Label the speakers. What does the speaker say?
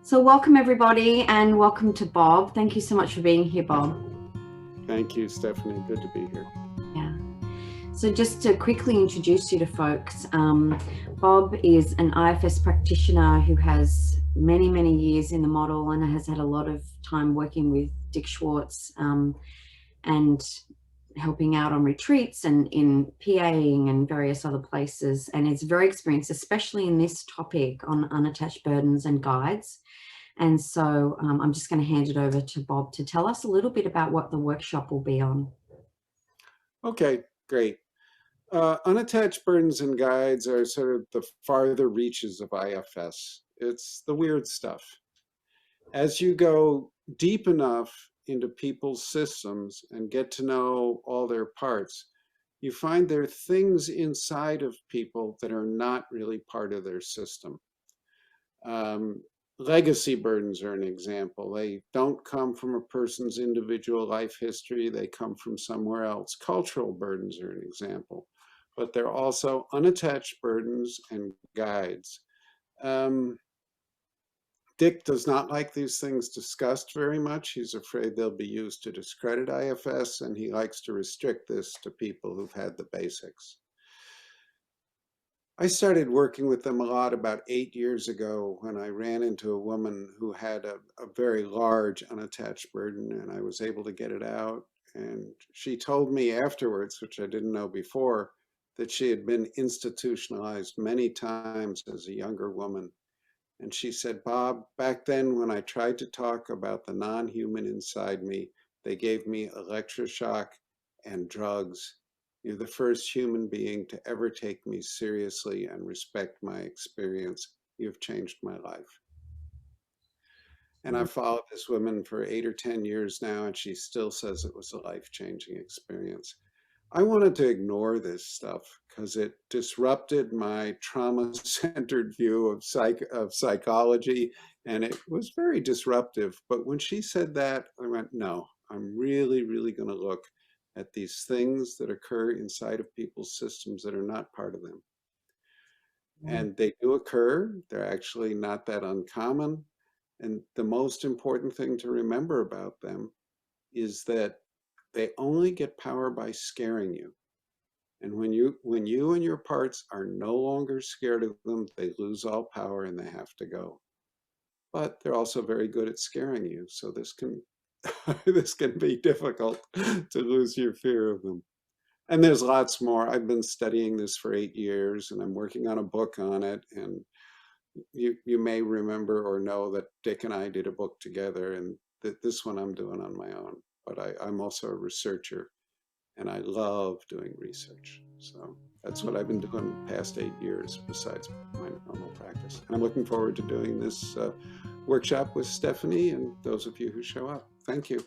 Speaker 1: So welcome everybody and welcome to Bob. Thank you so much for being here, Bob.
Speaker 2: Thank you, Stephanie. Good to be here.
Speaker 1: Yeah. So just to quickly introduce you to folks, Bob is an IFS practitioner who has many, many years in the model and has had a lot of time working with Dick Schwartz and helping out on retreats and in PAing and various other places. And is very experienced, especially in this topic on unattached burdens and guides. And so I'm just going to hand it over to Bob to tell us a little bit about what the workshop will be on.
Speaker 2: Okay, great. Unattached Burdens and Guides are sort of the farther reaches of IFS. It's the weird stuff. As you go deep enough into people's systems and get to know all their parts, you find there are things inside of people that are not really part of their system. Legacy burdens are an example. They don't come from a person's individual life history. They come from somewhere else. Cultural burdens are an example, but they're also unattached burdens and guides. Dick does not like these things discussed very much. He's afraid they'll be used to discredit IFS, and he likes to restrict this to people who've had the basics. I started working with them a lot about 8 years ago when I ran into a woman who had a very large unattached burden, and I was able to get it out. And she told me afterwards, which I didn't know before, that she had been institutionalized many times as a younger woman. And she said, Bob, back then when I tried to talk about the non-human inside me, they gave me electroshock and drugs. You're the first human being to ever take me seriously and respect my experience. You've changed my life. And I've followed this woman for 8 or 10 years now, and she still says it was a life-changing experience. I wanted to ignore this stuff because it disrupted my trauma-centered view of psychology, and it was very disruptive. But when she said that, I went, no, I'm really, really going to look at these things that occur inside of people's systems that are not part of them. And they do occur. They're actually not that uncommon. And the most important thing to remember about them is that they only get power by scaring you. And when you and your parts are no longer scared of them, they lose all power and they have to go. But they're also very good at scaring you. So this can this can be difficult to lose your fear of them. And there's lots more. I've been studying this for 8 years and I'm working on a book on it. And you may remember or know that Dick and I did a book together, and this one I'm doing on my own. But I'm also a researcher and I love doing research. So that's what I've been doing the past 8 years besides my normal practice. And I'm looking forward to doing this workshop with Stephanie and those of you who show up. Thank you.